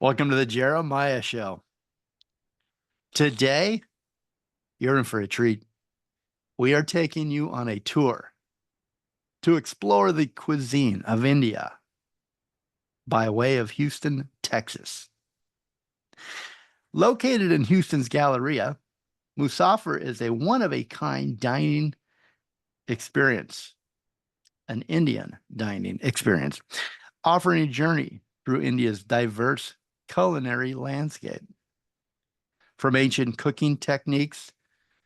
Welcome to the Jeremiah Show. Today, you're in for a treat. We are taking you on a tour to explore the cuisine of India by way of Houston, Texas. Located in Houston's Galleria, Musaafer is a one-of-a-kind dining experience, an Indian dining experience, offering a journey through India's diverse culinary landscape. From ancient cooking techniques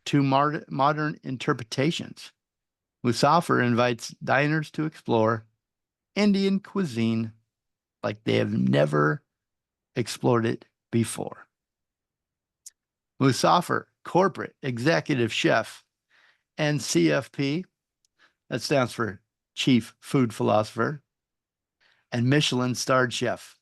to modern interpretations, Musaafer invites diners to explore Indian cuisine like they have never explored it before. Musaafer, corporate executive chef and CFP, that stands for Chief Food Philosopher, and Michelin-starred chef,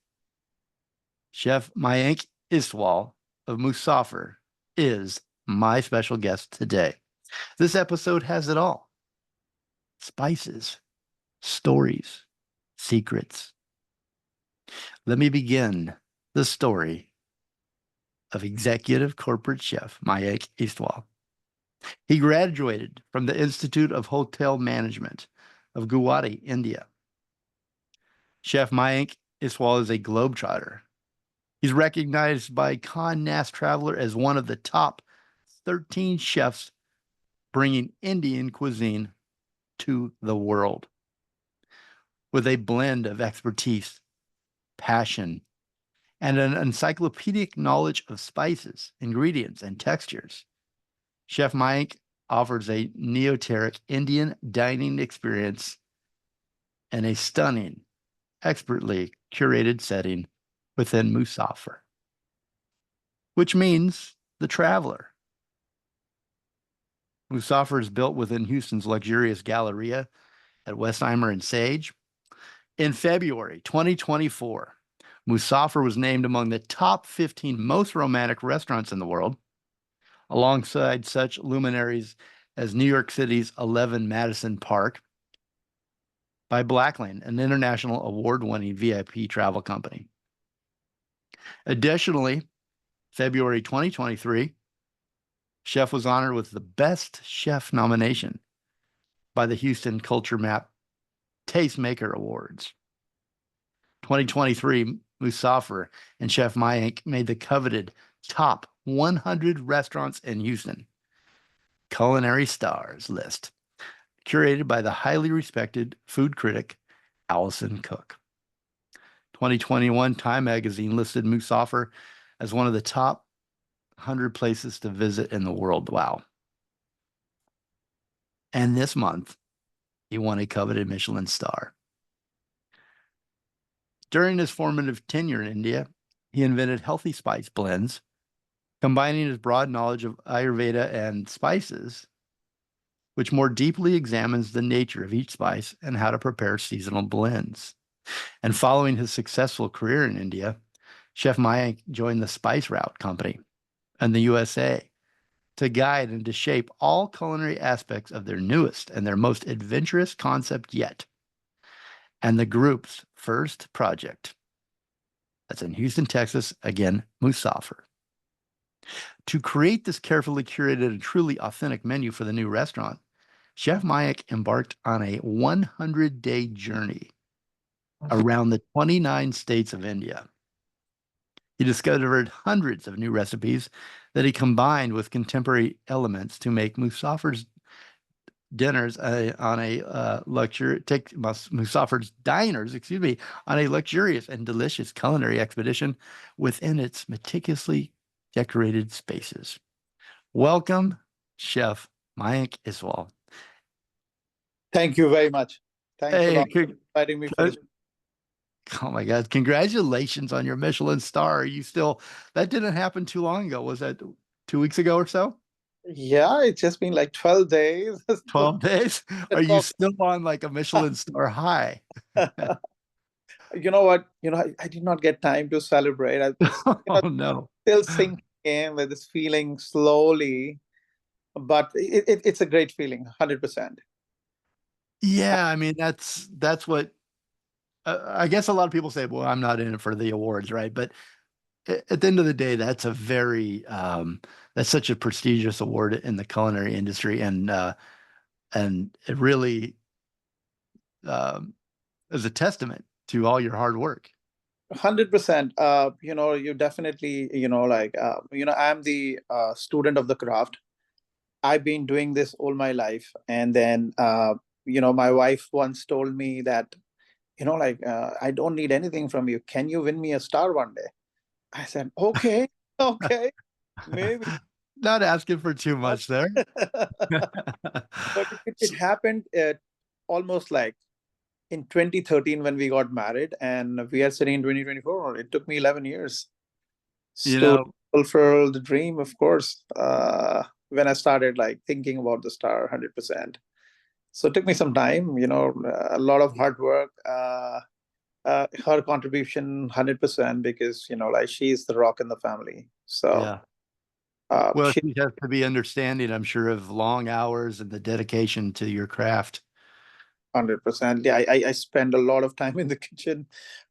Chef Mayank Istwal of Musaafer, is my special guest today. This episode has it all: spices, stories, secrets. Let me begin the story of executive corporate chef Mayank Istwal. He graduated from the Institute of Hotel Management of Guwahati, India. Chef Mayank Istwal is a globetrotter. He's recognized by Conde Nast Traveler as one of the top 13 chefs bringing Indian cuisine to the world. With a blend of expertise, passion, and an encyclopedic knowledge of spices, ingredients, and textures, Chef Mayank offers a neoteric Indian dining experience in a stunning, expertly curated setting within Musaafer, which means the traveler. Musaafer is built within Houston's luxurious Galleria at Westheimer and Sage. In February 2024, Musaafer was named among the top 15 most romantic restaurants in the world, alongside such luminaries as New York City's 11 Madison Park, by Blacklane, an international award-winning VIP travel company. Additionally, February 2023, Chef was honored with the Best Chef nomination by the Houston Culture Map Tastemaker Awards. 2023, Musaafer and Chef Mayank made the coveted top 100 restaurants in Houston Culinary Stars list, curated by the highly respected food critic Allison Cook. 2021 Time magazine listed Musaafer as one of the top 100 places to visit in the world. Wow. And this month, he won a coveted Michelin star. During his formative tenure in India, he invented healthy spice blends, combining his broad knowledge of Ayurveda and spices, which more deeply examines the nature of each spice and how to prepare seasonal blends. And following his successful career in India, Chef Mayank joined the Spice Route Company in the USA to guide and to shape all culinary aspects of their newest and their most adventurous concept yet, and the group's first project. That's in Houston, Texas, again, Musaafer. To create this carefully curated and truly authentic menu for the new restaurant, Chef Mayank embarked on a 100-day journey around the 29 states of India. He discovered hundreds of new recipes that he combined with contemporary elements to make Musaafer's dinners Musaafer's diners, on a luxurious and delicious culinary expedition within its meticulously decorated spaces. Welcome, Chef Mayank Istwal. Thank you very much. Thanks a Hey, lot for inviting me for this. oh my God, congratulations on your Michelin star. Are you still, that didn't happen too long ago. Was that 2 weeks ago or so? Yeah, it's just been like 12 days. 12 days? Are you still on like a Michelin star high? You know what? I did not get time to celebrate. Oh no. Still sinking in with this feeling slowly, but it's a great feeling, 100%. Yeah, I mean that's what I guess a lot of people say, well, I'm not in it for the awards, right? But at the end of the day, that's a very that's such a prestigious award in the culinary industry, and it really is a testament to all your hard work. 100%. You definitely, I'm the student of the craft. I've been doing this all my life. And then, my wife once told me that, I don't need anything from you. Can you win me a star one day? I said, okay, okay, maybe. Not asking for too much there. But it happened almost like in 2013 when we got married, and we are sitting in 2024. It took me 11 years You to know, fulfill the dream, of course, when I started like thinking about the star 100%. So it took me some time, a lot of hard work, her contribution 100%, because, like she's the rock in the family. So yeah. Well, she you have to be understanding, I'm sure, of long hours and the dedication to your craft. 100%. Yeah, I spend a lot of time in the kitchen,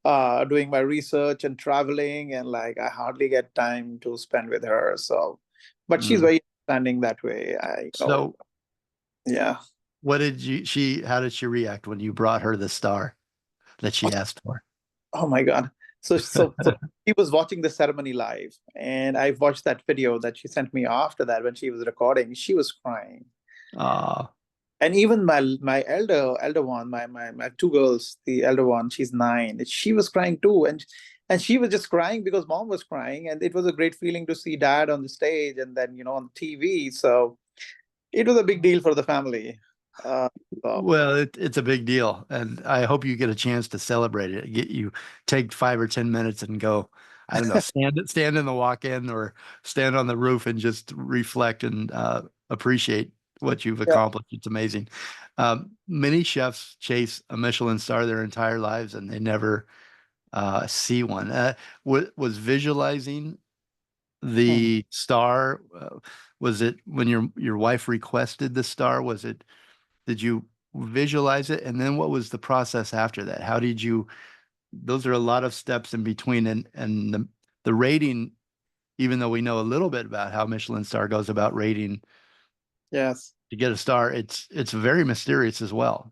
doing my research and traveling, and like I hardly get time to spend with her. So, but she's Mm. very understanding that way. So, Yeah. how did she react when you brought her the star that she asked for? Oh my God. So she was watching the ceremony live, and I watched that video that she sent me after that when she was recording. She was crying. Ah, And even my elder one, my two girls, the elder one, she's 9. She was crying too, and she was just crying because mom was crying, and it was a great feeling to see dad on the stage and then on TV. So it was a big deal for the family. Uh, so, well, it's a big deal, and I hope you get a chance to celebrate it. Get you take 5 or 10 minutes and go, I don't know, stand in the walk-in or stand on the roof and just reflect and appreciate what you've yeah. accomplished. It's amazing. Many chefs chase a Michelin star their entire lives, and they never see one. Was visualizing Mhm. the star? Was it when your wife requested the star? Did you visualize it? And then what was the process after that? How did you, those are a lot of steps in between, and the rating, even though we know a little bit about how Michelin star goes about rating Yes. to get a star, it's very mysterious as well.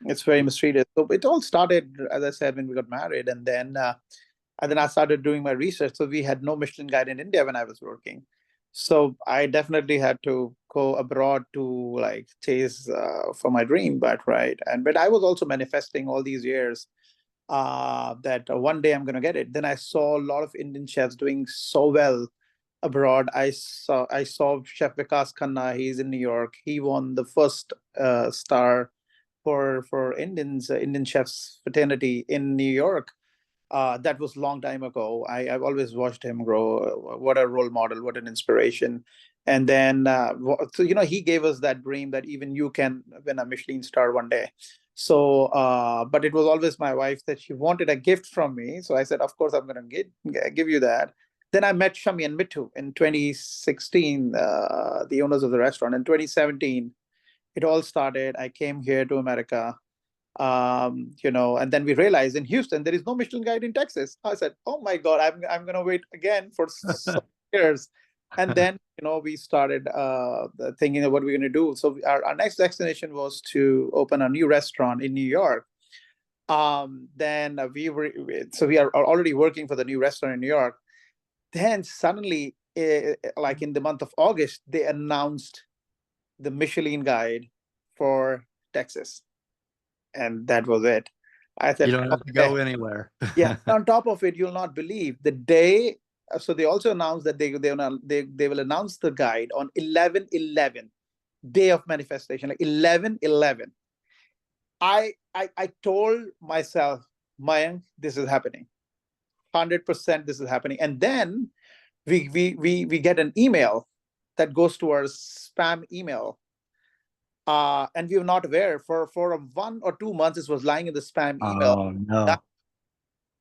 It's very mysterious. So it all started, as I said, when we got married, and then I started doing my research. So we had no Michelin guide in India when I was working. So I definitely had to go abroad to like chase for my dream, but right. But I was also manifesting all these years that one day I'm gonna get it. Then I saw a lot of Indian chefs doing so well abroad. I saw Chef Vikas Khanna. He's in New York. He won the first star for Indian chefs fraternity in New York. That was a long time ago. I've always watched him grow. What a role model, what an inspiration. And then, so, he gave us that dream that even you can win a Michelin star one day. So, but it was always my wife that she wanted a gift from me. So I said, of course, I'm going to give you that. Then I met Shami and Mittu in 2016, the owners of the restaurant. In 2017, it all started. I came here to America, and then we realized in Houston there is no Michelin guide in Texas. I said, "Oh my God, I'm gonna wait again for some years." And then we started thinking of what we're gonna do. So our next destination was to open a new restaurant in New York. Then we are already working for the new restaurant in New York. Then suddenly, like in the month of August, they announced the Michelin guide for Texas, and that was it. I You said, don't have to okay, go anywhere. yeah. On top of it, you'll not believe the day. So they also announced that they will announce the guide on 11/11, day of manifestation, like 11/11. I told myself, Mayank, this is happening. 100% this is happening. And then we get an email that goes to our spam email, and we were not aware for 1 or 2 months. It was lying in the spam email Oh that no.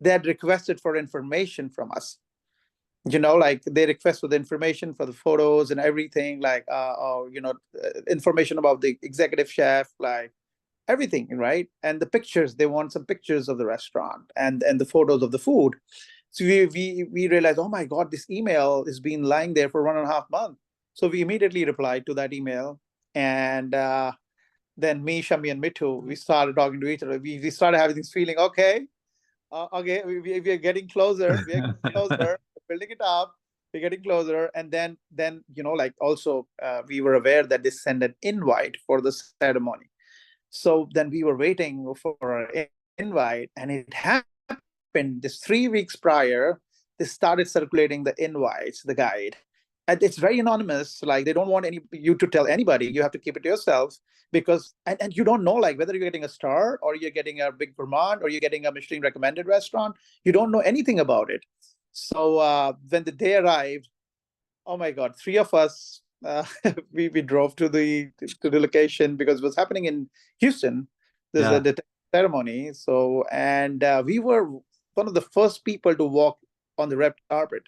they had requested for information from us. Like they request for the information for the photos and everything, like information about the executive chef, like everything, right? And the pictures, they want some pictures of the restaurant and the photos of the food. So we realized, oh my God, this email has been lying there for 1.5 months. So we immediately replied to that email. And then me, Shami, and Mithu, we started talking to each other. We started having this feeling, okay, okay, we are getting closer. We are getting closer, building it up. We're getting closer. And then like also we were aware that they send an invite for the ceremony. So then we were waiting for an invite, and it happened this 3 weeks prior. They started circulating the invites, the guide, and it's very anonymous. Like they don't want you to tell anybody. You have to keep it to yourself because and you don't know like whether you're getting a star or you're getting a big gourmand or you're getting a Michelin recommended restaurant. You don't know anything about it. So when the day arrived, oh my God, three of us we drove to the location because it was happening in Houston. There's Yeah. the ceremony. So and we were one of the first people to walk on the red carpet.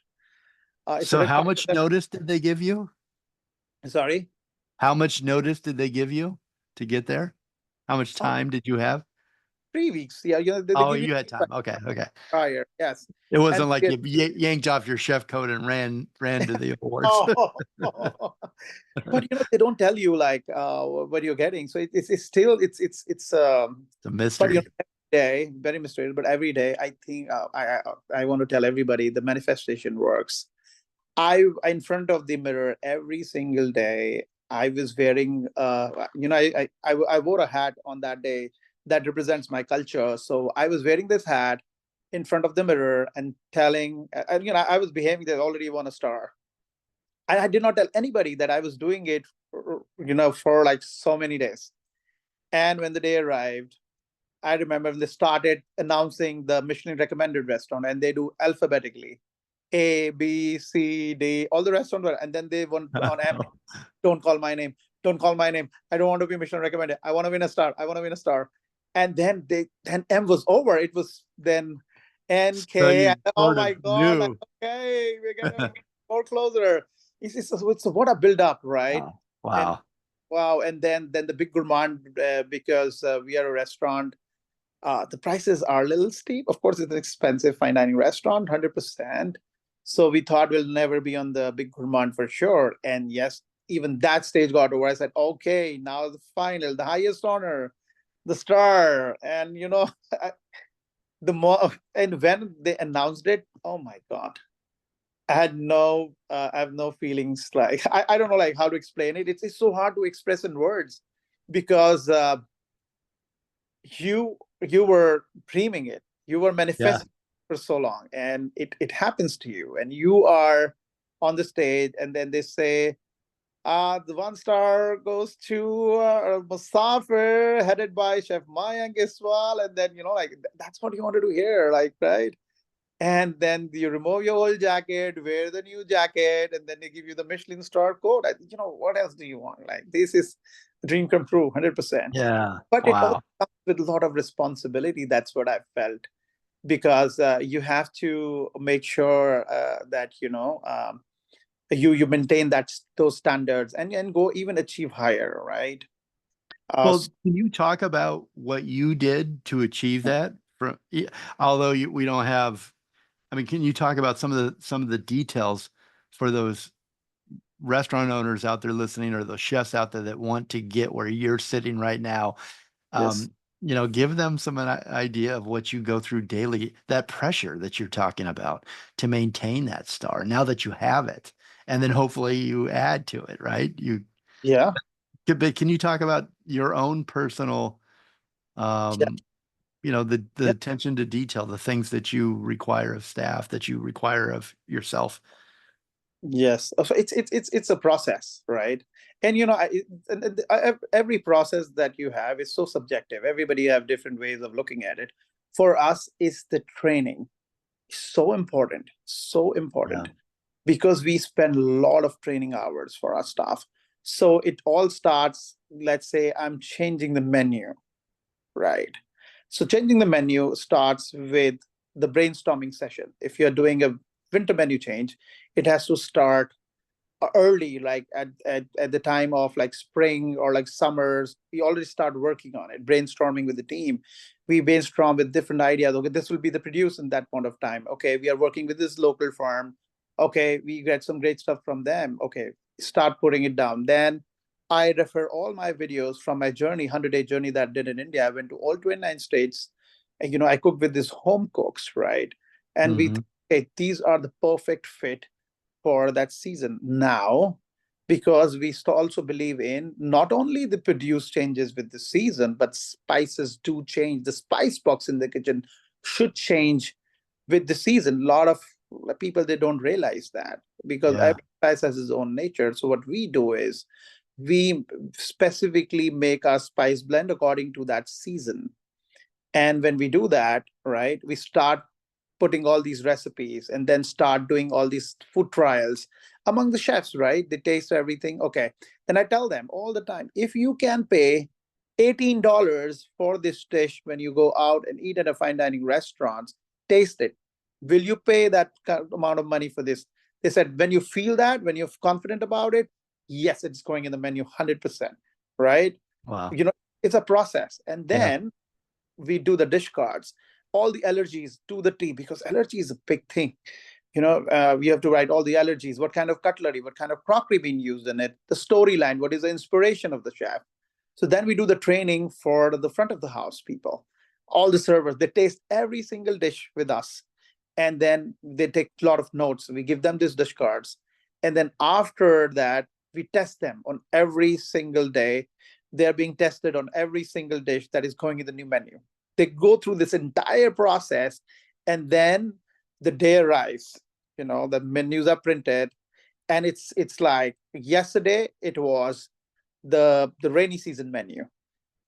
It's a So red how carpet. much notice did they give you? Sorry. How much notice did they give you to get there? How much Oh, time did you have? 3 weeks. Yeah, they Oh, give you you had time. Okay, okay. prior. Yes. It And wasn't like you yanked off your chef coat and ran to the awards. but they don't tell you like what you're getting. So it's still it's It's a but mystery. every day, very mysterious. But every day, I think I want to tell everybody the manifestation works. In front of the mirror every single day. I was wearing I wore a hat on that day that represents my culture. So I was wearing this hat in front of the mirror and telling, and I was behaving that I already won a star. I did not tell anybody that I was doing it, for like so many days. And when the day arrived, I remember when they started announcing the Michelin recommended restaurant, and they do alphabetically A, B, C, D, all the restaurants were, and then they went on M. Don't call my name. Don't call my name. I don't want to be Michelin recommended. I want to win a star. I want to win a star. And then M was over. It was then N, So K. you Oh sort my of God. Like, knew. okay, we're getting more closer. It's what a build up, right? Wow. And Wow. wow. And then the big gourmand, because we are a restaurant. The prices are a little steep. Of course, it's an expensive fine dining restaurant, 100%. So we thought we'll never be on the big gourmand for sure. And yes, even that stage got over. I said, okay, now the final, the highest honor, the star. And the more and when they announced it, oh my God, I have no feelings. Like I don't know like how to explain it. It's so hard to express in words because you were dreaming it, you were Yeah. manifesting for so long, and it happens to you, and you are on the stage, and then they say, the 1 star goes to Musaafer, headed by Chef Mayank Istwal, and then like that's what you wanted to hear, like, right? And then you remove your old jacket, wear the new jacket, and then they give you the Michelin star code. What else do you want? Like this is a dream come true, 100%. Yeah. But it also Wow. comes with a lot of responsibility. That's what I felt, because you have to make sure that you maintain those standards and go even achieve higher, right? Well, So can you talk about what you did to achieve that? Although we don't have, I mean, can you talk about some of the details for those restaurant owners out there listening, or those chefs out there that want to get where you're sitting right now? yes, Um, give them some idea of what you go through daily, that pressure that you're talking about to maintain that star now that you have it, and then hopefully you add to it, right? yeah, But can you talk about your own personal, yeah, um, the yeah. attention to detail, the things that you require of staff, that you require of yourself? Yes, so it's a process, right? And every process that you have is so subjective. Everybody have different ways of looking at it. For us, it's the training so Yeah. important because we spend a lot of training hours for our staff. So it all starts. Let's say I'm changing the menu, right? So changing the menu starts with the brainstorming session. If you're doing a winter menu change, it has to start early, like at the time of like spring or like summers, we already start working on it, brainstorming with the team. We brainstorm with different ideas. Okay, this will be the produce in that point of time. Okay, we are working with this local farm. Okay, we get some great stuff from them. Okay, start putting it down. Then I refer all my videos from my journey, 100-day journey that I did in India. I went to all 29 states. And, I cook with these home cooks, right? And we, Mhm. okay, these are the perfect fit for that season now, because we also believe in not only the produce changes with the season, but spices do change. The spice box in the kitchen should change with the season. A lot of people, they don't realize that, because Yeah. every spice has its own nature. So what we do is we specifically make our spice blend according to that season. And when we do that, right, we start putting all these recipes and then start doing all these food trials among the chefs, right? They taste everything. Okay. Then I tell them all the time, if you can pay $18 for this dish when you go out and eat at a fine dining restaurant, taste it. Will you pay that amount of money for this? They said, when you feel that, when you're confident about it, yes, it's going in the menu 100%, right? Wow. You know, it's a process. And Yeah. then we do the dish cards, all the allergies to the tea, because allergy is a big thing. We have to write all the allergies, what kind of cutlery, what kind of crockery being used in it, the storyline, what is the inspiration of the chef. So then we do the training for the front of the house people, all the servers. They taste every single dish with us, and then they take a lot of notes. We give them these dish cards, and then after that, we test them on every single day. They're being tested on every single dish that is going in the new menu. They go through this entire process, and then the day arrives. The menus are printed, and it's like yesterday it was the rainy season menu,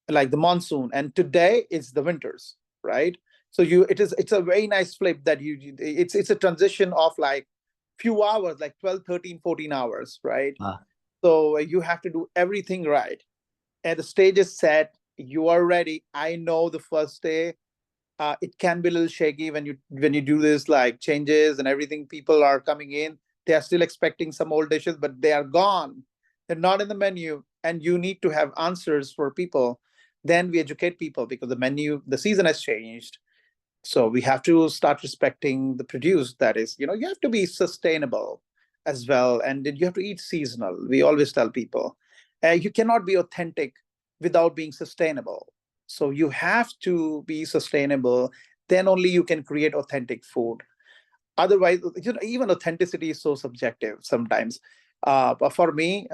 like the monsoon, and today it's the winters, right? So it's a very nice flip that it's a transition of like few hours, like 12, 13, 14 hours, right? Ah, So you have to do everything right, and the stage is set, you are ready. I know the first day, it can be a little shaky when you do this, like changes and everything. People are coming in, they are still expecting some old dishes, but they are gone. They're not in the menu, and you need to have answers for people. Then we educate people, because the season has changed. So we have to start respecting the produce. That is, you have to be sustainable as well, and then you have to eat seasonal. We always tell people, you cannot be authentic without being sustainable. So you have to be sustainable. Then only you can create authentic food. Otherwise, even authenticity is so subjective sometimes. But for me,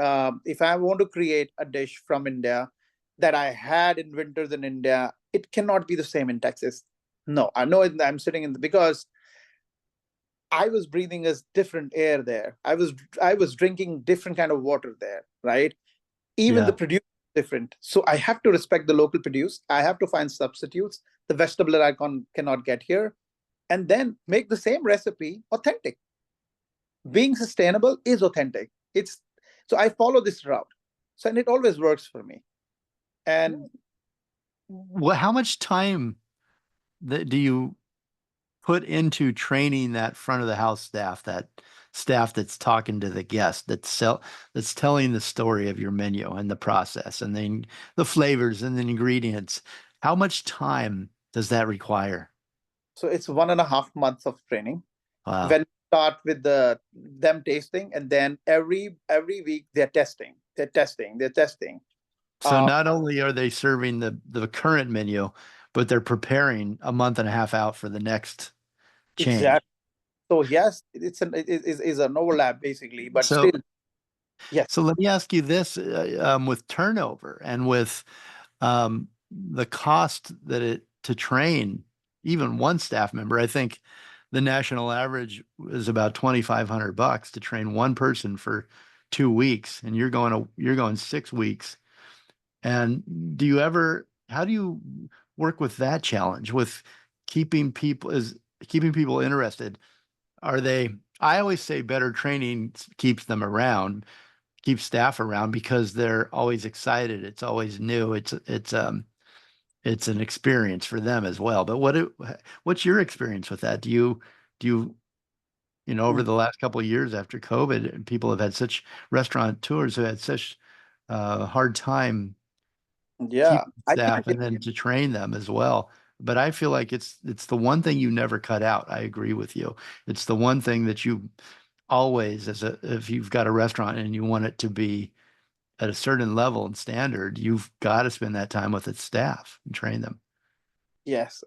if I want to create a dish from India that I had in winters in India, it cannot be the same in Texas. No, I know I'm sitting because I was breathing a different air there. I was drinking different kind of water there, right? Even the yeah. produce is different. So I have to respect the local produce. I have to find substitutes, the vegetable that cannot get here, and then make the same recipe authentic. Being sustainable is authentic. It's so I follow this route. So, and it always works for me. And How much time do you put into training that front of the house staff, that staff that's talking to the guest, that's telling the story of your menu and the process and then the flavors and the ingredients? How much time does that require? so it's 1.5 months of training. Wow. When we start with them tasting, and then every week they're testing. So Uh, not only are they serving the current menu, but they're preparing a month and a half out for the next change. exactly. So yes, is an overlap basically, but still So yes. so let me ask you this, with turnover and with the cost that it to train even one staff member. I think the national average is about $2,500 to train one person for 2 weeks, and you're going 6 weeks. And how do you work with that challenge with keeping people interested? Are they, I always say better training keeps them around, keeps staff around because they're always excited. It's always new. It's an experience for them as well. But what's your experience with that? Do you over the last couple of years after COVID, people have had such restaurateurs who had such hard time Yeah, keeping I staff can't. and then to train them as well. But I feel like it's the one thing you never cut out. I agree with you. It's the one thing that you always, if you've got a restaurant and you want it to be at a certain level and standard, you've got to spend that time with its staff and train them. Yes,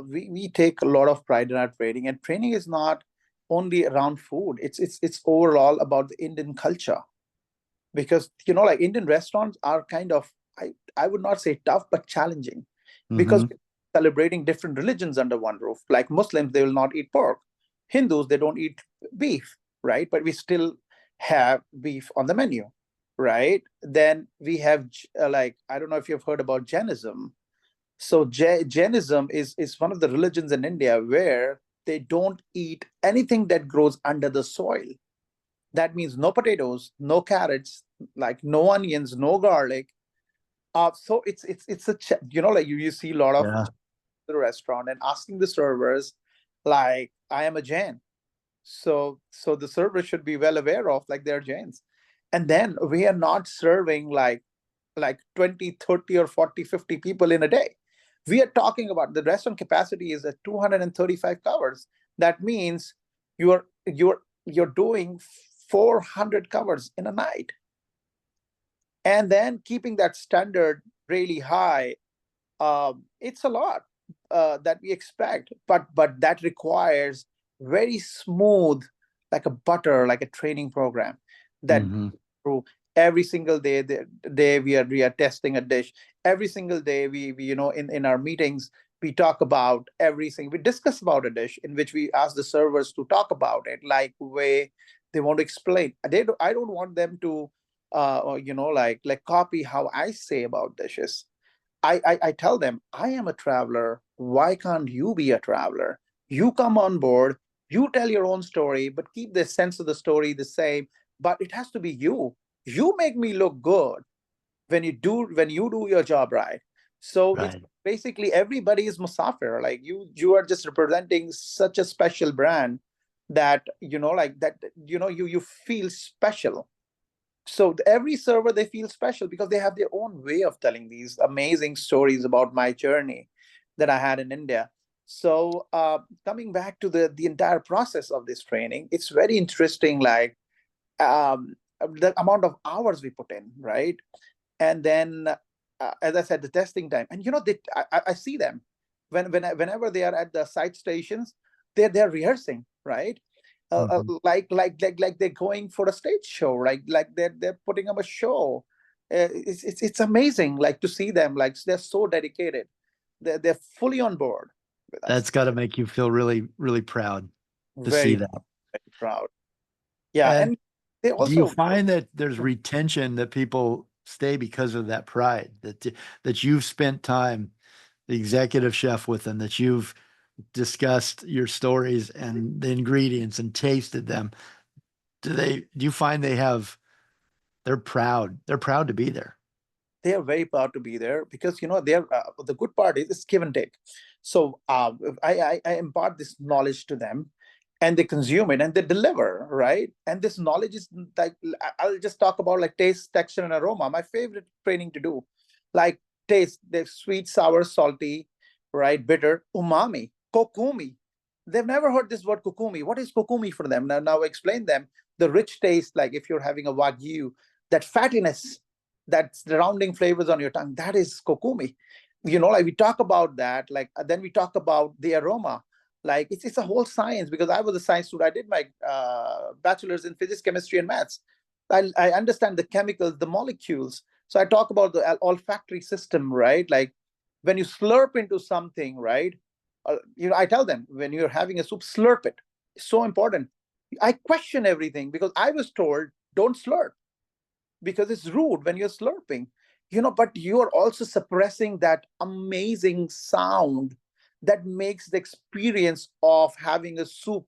we take a lot of pride in our training, and training is not only around food. It's overall about the Indian culture, because like Indian restaurants are kind of, I would not say tough, but challenging, because Hmm. we're celebrating different religions under one roof. Like Muslims, they will not eat pork. Hindus, they don't eat beef, right? But we still have beef on the menu, right? Then we have like, I don't know if you've heard about Jainism. So Jainism is one of the religions in India where they don't eat anything that grows under the soil. That means no potatoes, no carrots, like no onions, no garlic. So it's like you see a lot of Yeah. the restaurant and asking the servers, like, I am a Jain. So the server should be well aware of, like, they're Jains. And then we are not serving like 20, 30, or 40, 50 people in a day. We are talking about the restaurant capacity is at 235 covers. That means you're doing 400 covers in a night. And then keeping that standard really high, it's a lot that we expect, but that requires very smooth, like a butter, like a training program that Hmm. through every single day. The day we are testing a dish, every single day we in our meetings we talk about everything. We discuss about a dish in which we ask the servers to talk about it, like way they want to explain. I don't want them to like copy how I say about dishes. I tell them, I am a traveler. Why can't you be a traveler? You come on board, you tell your own story, but keep the sense of the story the same. But it has to be you. You make me look good when you do your job right. So it's Right. basically everybody is Musaafer. Like you are just representing such a special brand that like that you feel special. So every server, they feel special because they have their own way of telling these amazing stories about my journey that I had in India. So coming back to the entire process of this training, it's very interesting, like the amount of hours we put in, right? And then as I said, the testing time. And I see them whenever they are at the site stations, they're rehearsing, right? Hmm. Like they're going for a stage show, like they're putting up a show. It's amazing, like, to see them, like, they're so dedicated. They're fully on board with us. That's got to make you feel really, really proud to see Very, that. very proud. Yeah, And and they do you also. find that there's retention, that people stay because of that pride, that you've spent time, the executive chef, with them, that you've discussed your stories and the ingredients and tasted them? Do you find they're proud to be there? They are very proud to be there because they're the good part is it's give and take. So I impart this knowledge to them, and they consume it and they deliver, right? And this knowledge is like, I'll just talk about, like, taste, texture, and aroma. My favorite training to do, like, taste the sweet, sour, salty, right, bitter, umami, kokumi. They've never heard this word kokumi. What is kokumi for them? Now explain them the rich taste, like if you're having a wagyu, that fattiness, that surrounding flavors on your tongue, that is kokumi. Like, we talk about that, like, then we talk about the aroma. Like, it's a whole science, because I was a science student. I did my bachelor's in physics, chemistry, and maths. I understand the chemicals, the molecules. So I talk about the olfactory system, right? Like, when you slurp into something, right? I tell them, when you're having a soup, slurp it. It's so important. I question everything because I was told, don't slurp because it's rude when you're slurping. But you are also suppressing that amazing sound that makes the experience of having a soup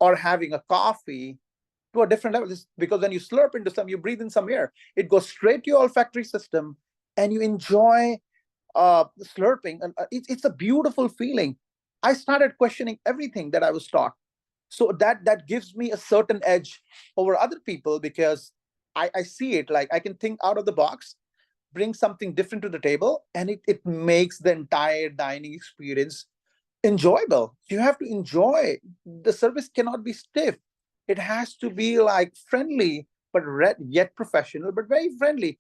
or having a coffee to a different level. Because when you slurp into some, you breathe in some air, it goes straight to your olfactory system, and you enjoy slurping, and it's a beautiful feeling. I started questioning everything that I was taught. So that gives me a certain edge over other people, because I see it like I can think out of the box, bring something different to the table, and it makes the entire dining experience enjoyable. You have to enjoy. The service cannot be stiff. It has to be like friendly, but yet professional, but very friendly.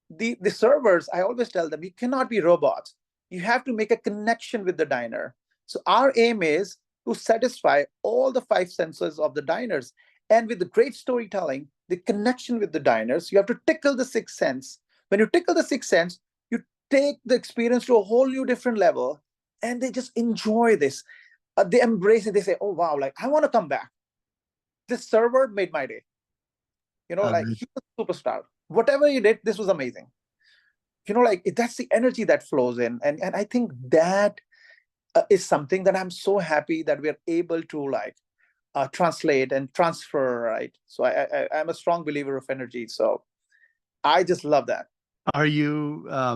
The servers, I always tell them, you cannot be robots. You have to make a connection with the diner. So our aim is to satisfy all the five senses of the diners. And with the great storytelling, the connection with the diners, you have to tickle the sixth sense. When you tickle the sixth sense, you take the experience to a whole new different level, and they just enjoy this. They embrace it. They say, oh wow, like I want to come back. This server made my day. Like That's he's a superstar. Whatever he did, this was amazing. Like that's the energy that flows in, and I think that is something that I'm so happy that we're able to like translate and transfer, right? So I'm a strong believer of energy. So I just love that. Are you, I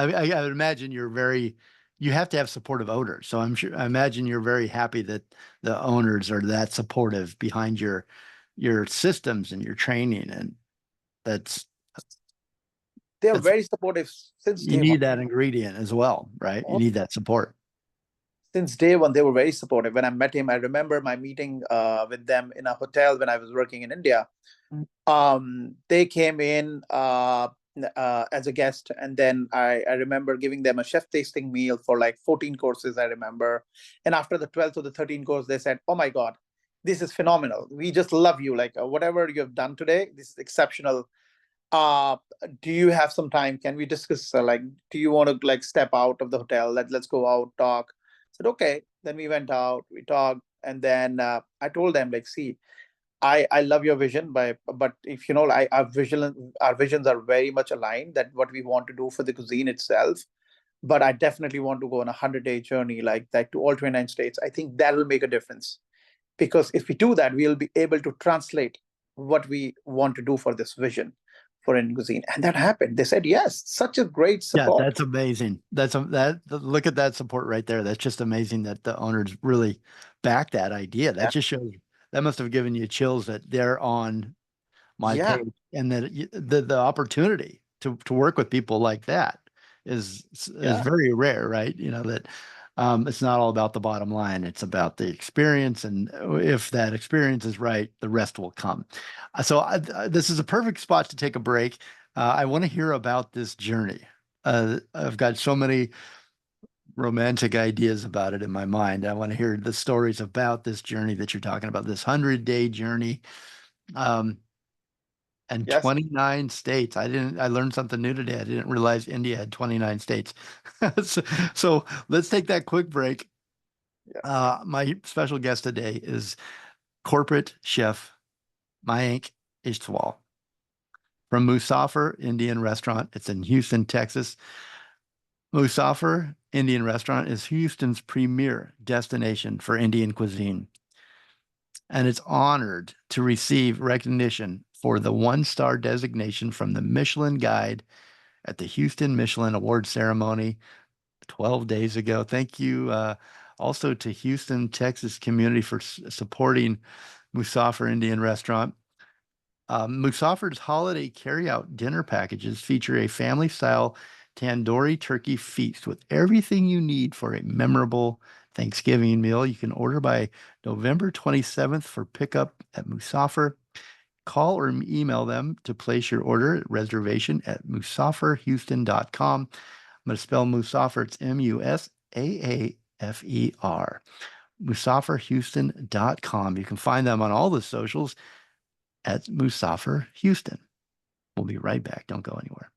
would imagine you have to have supportive owners. So I imagine you're very happy that the owners are that supportive behind your systems and your training. And that's, They are that's, very supportive since you day one. need that ingredient as well, right? You need that support. Since day one, they were very supportive. When I met him, I remember my meeting with them in a hotel when I was working in India. They came in as a guest, and then I remember giving them a chef tasting meal for like 14 courses, I remember. And after the 12th or the 13th course, they said, oh my God, this is phenomenal. We just love you. Like whatever you have done today, this is exceptional. uh do you have some time? Can we discuss, like, do you want to like step out of the hotel? Let's go out, talk. I said okay. Then we went out, we talked, and then I told them, like, see, I love your vision, but if our visions are very much aligned, that what we want to do for the cuisine itself. But I definitely want to go on a 100-day journey, like that, to all 29 states. I think that will make a difference, because if we do that, we'll be able to translate what we want to do for this vision for Indian cuisine. And that happened. They said yes. Such a great Yeah, support. that's amazing. Look at that support right there. That's just amazing that the owners really back that idea. That Yeah. just shows that must have given you chills that they're on my Yeah. page, and that the opportunity to work with people like that is Yeah. very rare, right? That it's not all about the bottom line. It's about the experience, and if that experience is right, the rest will come. This is a perfect spot to take a break. I want to hear about this journey. I've got so many romantic ideas about it in my mind. I want to hear the stories about this journey that you're talking about, this 100-day journey. Um, and Yes. 29 states. I learned something new today. I didn't realize India had 29 states. So let's take that quick break. Yeah. My special guest today is corporate chef Mayank Istwal from Musaafer Indian Restaurant. It's in Houston, Texas. Musaafer Indian Restaurant is Houston's premier destination for Indian cuisine, and it's honored to receive recognition for the one-star designation from the Michelin Guide at the Houston Michelin Award ceremony 12 days ago. Thank you also to Houston, Texas community for supporting Musaafer Indian Restaurant. Musaafer's holiday carryout dinner packages feature a family-style tandoori turkey feast with everything you need for a memorable Thanksgiving meal. You can order by November 27th for pickup at Musaafer. Call or email them to place your order at reservation at musaaferhouston.com. I'm going to spell Musaafer. It's Musaafer. Musaaferhouston.com. You can find them on all the socials at Musaafer Houston. We'll be right back. Don't go anywhere.